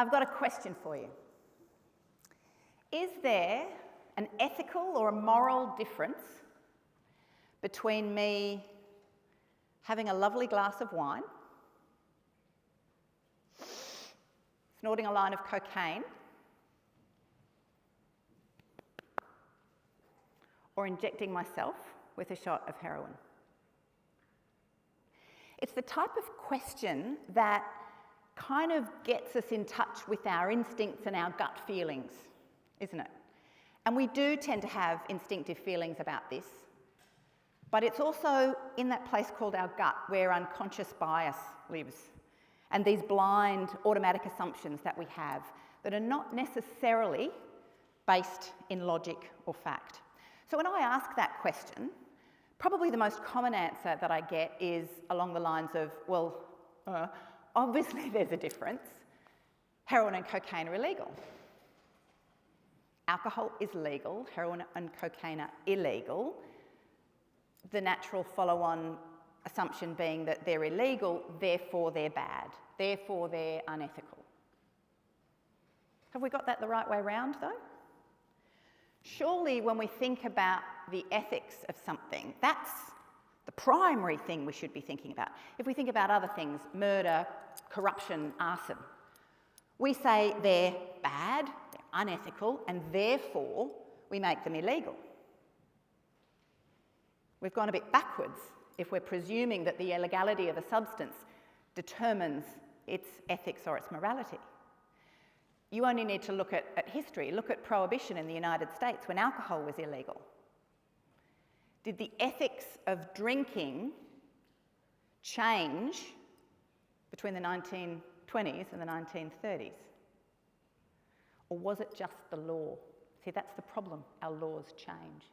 I've got a question for you. Is there an ethical or a moral difference between me having a lovely glass of wine, snorting a line of cocaine, or injecting myself with a shot of heroin? It's the type of question that kind of gets us in touch with our instincts and our gut feelings, isn't it? And we do tend to have instinctive feelings about this, but it's also in that place called our gut where unconscious bias lives, and these blind automatic assumptions that we have that are not necessarily based in logic or fact. So when I ask that question, probably the most common answer that I get is along the lines of, well, obviously there's a difference. Heroin and cocaine are illegal. Alcohol is legal, heroin and cocaine are illegal. The natural follow-on assumption being that they're illegal, therefore they're bad, therefore they're unethical. Have we got that the right way round though? Surely when we think about the ethics of something, that's the primary thing we should be thinking about. If we think about other things, murder, corruption, arson, we say they're bad, they're unethical, and therefore we make them illegal. We've gone a bit backwards if we're presuming that the illegality of a substance determines its ethics or its morality. You only need to look at history. Look at Prohibition in the United States when alcohol was illegal. Did the ethics of drinking change between the 1920s and the 1930s? Or was it just the law? See, that's the problem. Our laws change.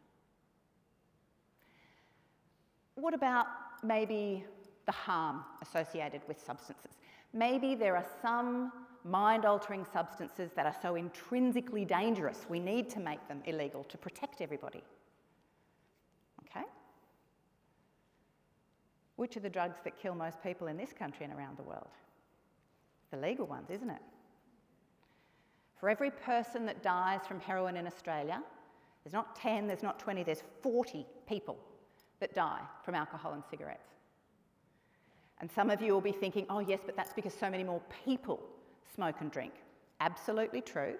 What about maybe the harm associated with substances? Maybe there are some mind-altering substances that are so intrinsically dangerous we need to make them illegal to protect everybody. Okay? Which are the drugs that kill most people in this country and around the world? The legal ones, isn't it? For every person that dies from heroin in Australia, there's not 10, there's not 20, there's 40 people that die from alcohol and cigarettes. And some of you will be thinking, oh yes, but that's because so many more people smoke and drink. Absolutely true.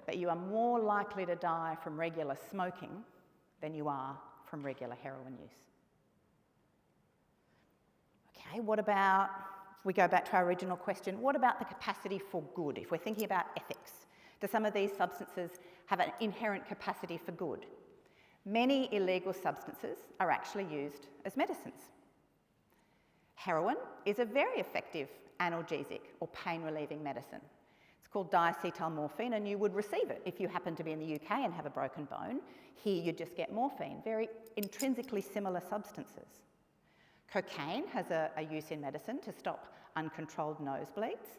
But you are more likely to die from regular smoking than you are from regular heroin use. Okay, what about, if we go back to our original question, what about the capacity for good? If we're thinking about ethics, do some of these substances have an inherent capacity for good? Many illegal substances are actually used as medicines. Heroin is a very effective analgesic or pain-relieving medicine. It's called diacetylmorphine, and you would receive it if you happen to be in the UK and have a broken bone. Here you just get morphine, very intrinsically similar substances. Cocaine has a use in medicine to stop uncontrolled nosebleeds.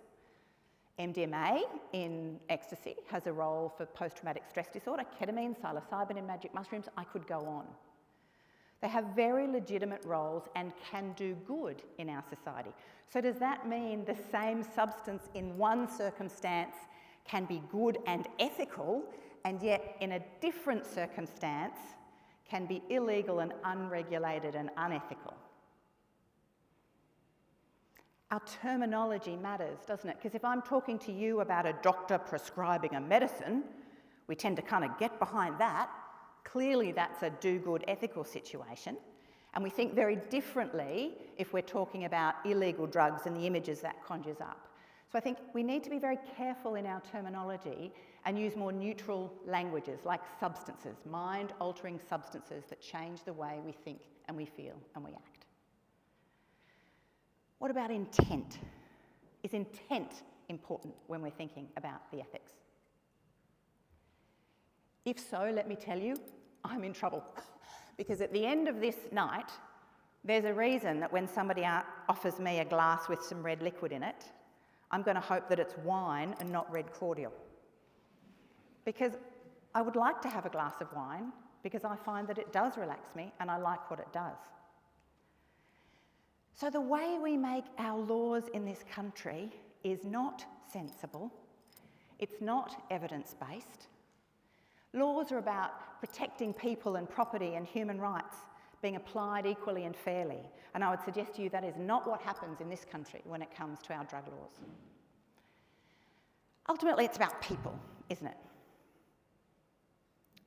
MDMA in ecstasy has a role for post-traumatic stress disorder. Ketamine, psilocybin in magic mushrooms, I could go on. They have very legitimate roles and can do good in our society. So does that mean the same substance in one circumstance can be good and ethical, and yet in a different circumstance can be illegal and unregulated and unethical? Our terminology matters, doesn't it? Because if I'm talking to you about a doctor prescribing a medicine, we tend to kind of get behind that. Clearly that's a do-good ethical situation. And we think very differently if we're talking about illegal drugs and the images that conjures up. So I think we need to be very careful in our terminology and use more neutral languages like substances, mind-altering substances that change the way we think and we feel and we act. What about intent? Is intent important when we're thinking about the ethics? If so, let me tell you, I'm in trouble. Because at the end of this night, there's a reason that when somebody offers me a glass with some red liquid in it, I'm going to hope that it's wine and not red cordial. Because I would like to have a glass of wine because I find that it does relax me and I like what it does. So the way we make our laws in this country is not sensible. It's not evidence-based. Laws are about protecting people and property and human rights being applied equally and fairly. And I would suggest to you that is not what happens in this country when it comes to our drug laws. Ultimately, it's about people, isn't it?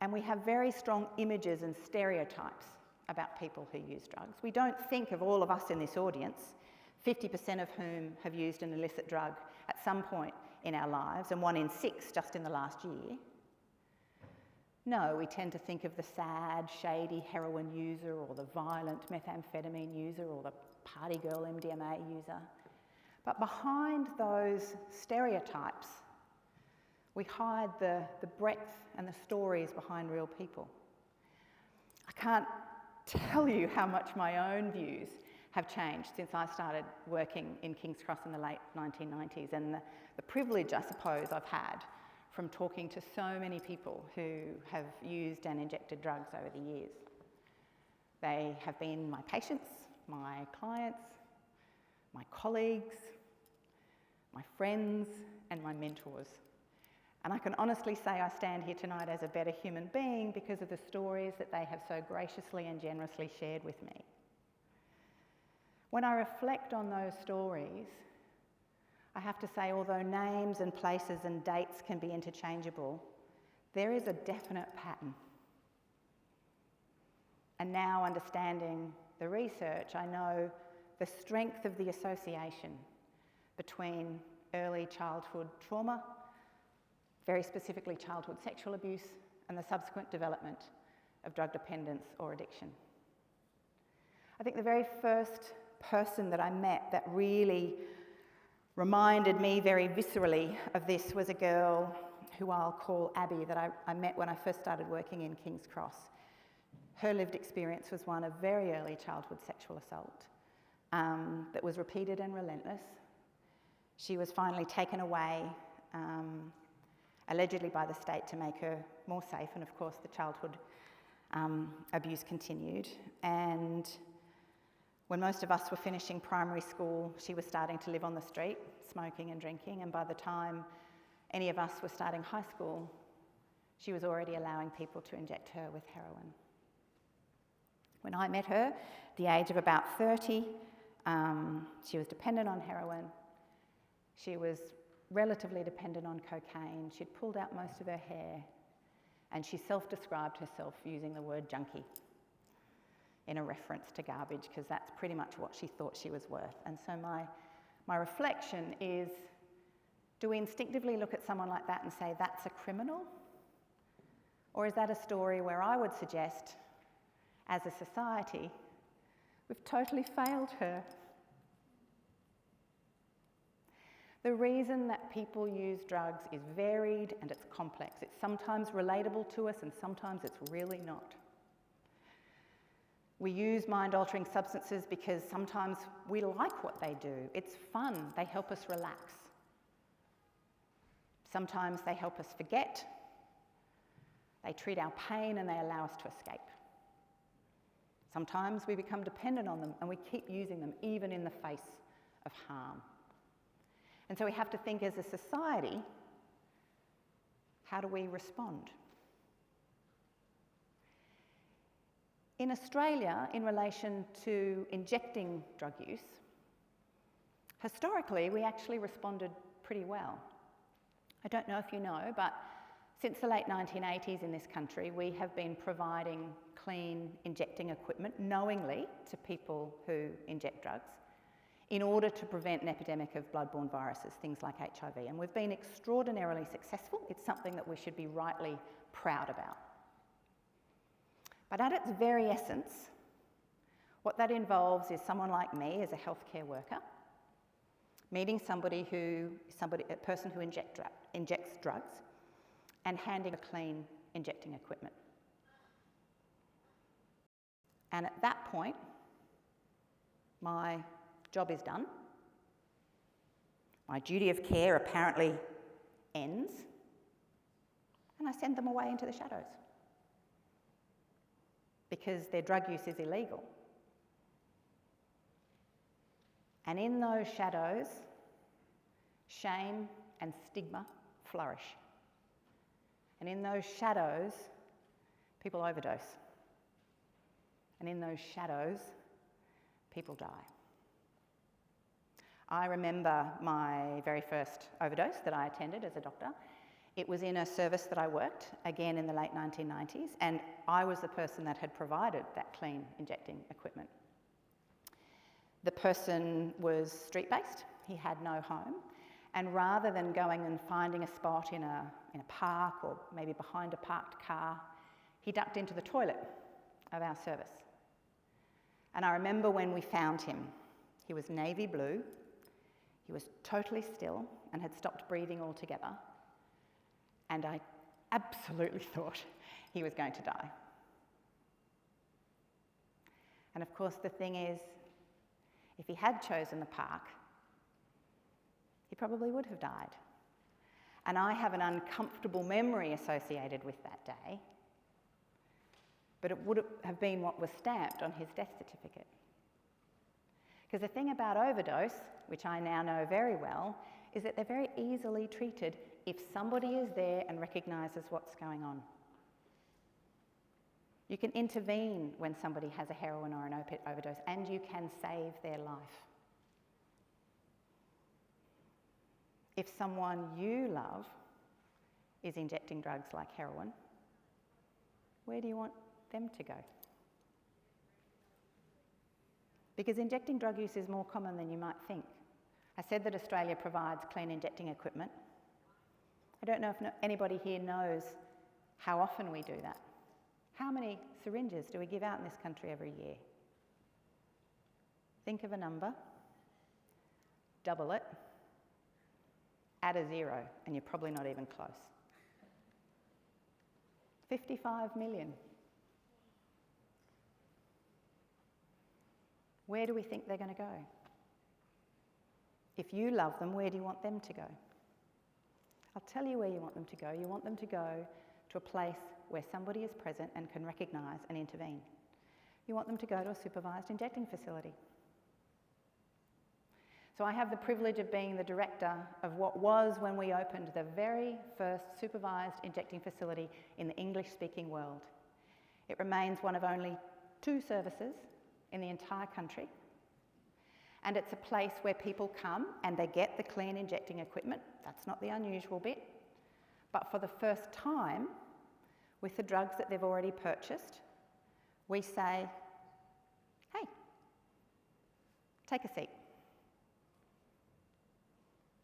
And we have very strong images and stereotypes about people who use drugs. We don't think of all of us in this audience, 50% of whom have used an illicit drug at some point in our lives, and 1 in 6 just in the last year. No, we tend to think of the sad, shady heroin user or the violent methamphetamine user or the party girl MDMA user. But behind those stereotypes, we hide the breadth and the stories behind real people. I can't tell you how much my own views have changed since I started working in King's Cross in the late 1990s, and the privilege, I suppose, I've had from talking to so many people who have used and injected drugs over the years. They have been my patients, my clients, my colleagues, my friends, and my mentors. And I can honestly say I stand here tonight as a better human being because of the stories that they have so graciously and generously shared with me. When I reflect on those stories, I have to say, although names and places and dates can be interchangeable, there is a definite pattern. And now, understanding the research, I know the strength of the association between early childhood trauma, very specifically childhood sexual abuse, and the subsequent development of drug dependence or addiction. I think the very first person that I met that really reminded me very viscerally of this was a girl who I'll call Abby that I met when I first started working in King's Cross. Her lived experience was one of very early childhood sexual assault that was repeated and relentless. She was finally taken away, allegedly by the state to make her more safe, and of course the childhood abuse continued. And when most of us were finishing primary school, she was starting to live on the street, smoking and drinking, and by the time any of us were starting high school, she was already allowing people to inject her with heroin. When I met her, at the age of about 30, she was dependent on heroin. She was relatively dependent on cocaine. She'd pulled out most of her hair, and she self-described herself using the word junkie in a reference to garbage, because that's pretty much what she thought she was worth. And so my reflection is, do we instinctively look at someone like that and say, that's a criminal? Or is that a story where I would suggest, as a society, we've totally failed her? The reason that people use drugs is varied and it's complex. It's sometimes relatable to us and sometimes it's really not. We use mind-altering substances because sometimes we like what they do. It's fun. They help us relax. Sometimes they help us forget. They treat our pain and they allow us to escape. Sometimes we become dependent on them and we keep using them even in the face of harm. And so we have to think as a society, how do we respond? In Australia, in relation to injecting drug use, historically we actually responded pretty well. I don't know if you know, but since the late 1980s in this country, we have been providing clean injecting equipment knowingly to people who inject drugs in order to prevent an epidemic of bloodborne viruses, things like HIV. And we've been extraordinarily successful. It's something that we should be rightly proud about. But at its very essence, what that involves is someone like me as a healthcare worker, meeting a person who injects drugs, and handing a clean injecting equipment. And at that point, my job is done. My duty of care apparently ends, and I send them away into the shadows because their drug use is illegal. And in those shadows, shame and stigma flourish. And in those shadows, people overdose. And in those shadows, people die. I remember my very first overdose that I attended as a doctor. It was in a service that I worked, again in the late 1990s, and I was the person that had provided that clean injecting equipment. The person was street-based, he had no home, and rather than going and finding a spot in a park or maybe behind a parked car, he ducked into the toilet of our service. And I remember when we found him, he was navy blue, he was totally still and had stopped breathing altogether, and I absolutely thought he was going to die. And of course the thing is, if he had chosen the park, he probably would have died. And I have an uncomfortable memory associated with that day, but it would have been what was stamped on his death certificate. Because the thing about overdose, which I now know very well, is that they're very easily treated if somebody is there and recognises what's going on. You can intervene when somebody has a heroin or an opiate overdose, and you can save their life. If someone you love is injecting drugs like heroin, where do you want them to go? Because injecting drug use is more common than you might think. I said that Australia provides clean injecting equipment. I don't know if anybody here knows how often we do that. How many syringes do we give out in this country every year? Think of a number, double it, add a zero, and you're probably not even close. 55 million. Where do we think they're going to go? If you love them, where do you want them to go? I'll tell you where you want them to go. You want them to go to a place where somebody is present and can recognise and intervene. You want them to go to a supervised injecting facility. So I have the privilege of being the director of what was, when we opened, the very first supervised injecting facility in the English-speaking world. It remains one of only 2 services in the entire country. And it's a place where people come and they get the clean injecting equipment. That's not the unusual bit. But for the first time, with the drugs that they've already purchased, we say, hey, take a seat.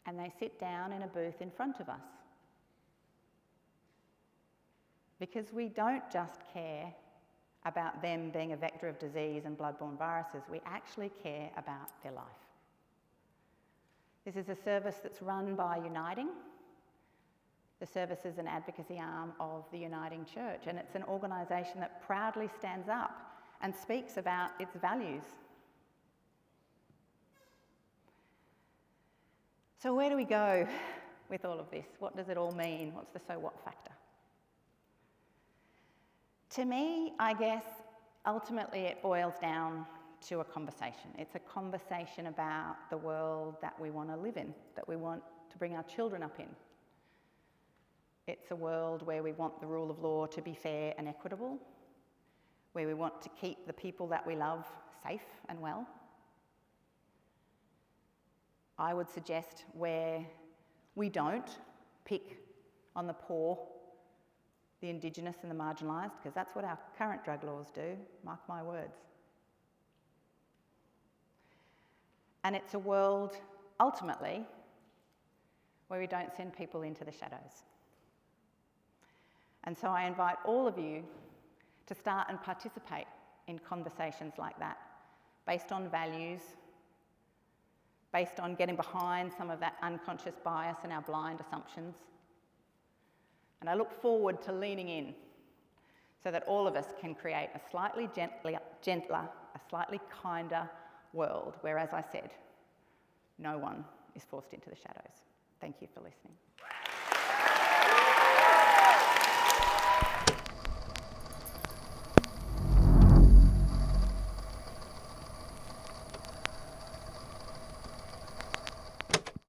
And they sit down in a booth in front of us. Because we don't just care about them being a vector of disease and bloodborne viruses, we actually care about their life. This is a service that's run by Uniting. The service is an advocacy arm of the Uniting Church, and it's an organisation that proudly stands up and speaks about its values. So where do we go with all of this? What does it all mean? What's the so what factor? To me, I guess, ultimately it boils down to a conversation. It's a conversation about the world that we want to live in, that we want to bring our children up in. It's a world where we want the rule of law to be fair and equitable, where we want to keep the people that we love safe and well. I would suggest where we don't pick on the poor, the Indigenous and the marginalised, because that's what our current drug laws do, mark my words. And it's a world, ultimately, where we don't send people into the shadows. And so I invite all of you to start and participate in conversations like that, based on values, based on getting behind some of that unconscious bias and our blind assumptions. And I look forward to leaning in so that all of us can create a slightly gentler, a slightly kinder world where, as I said, no one is forced into the shadows. Thank you for listening.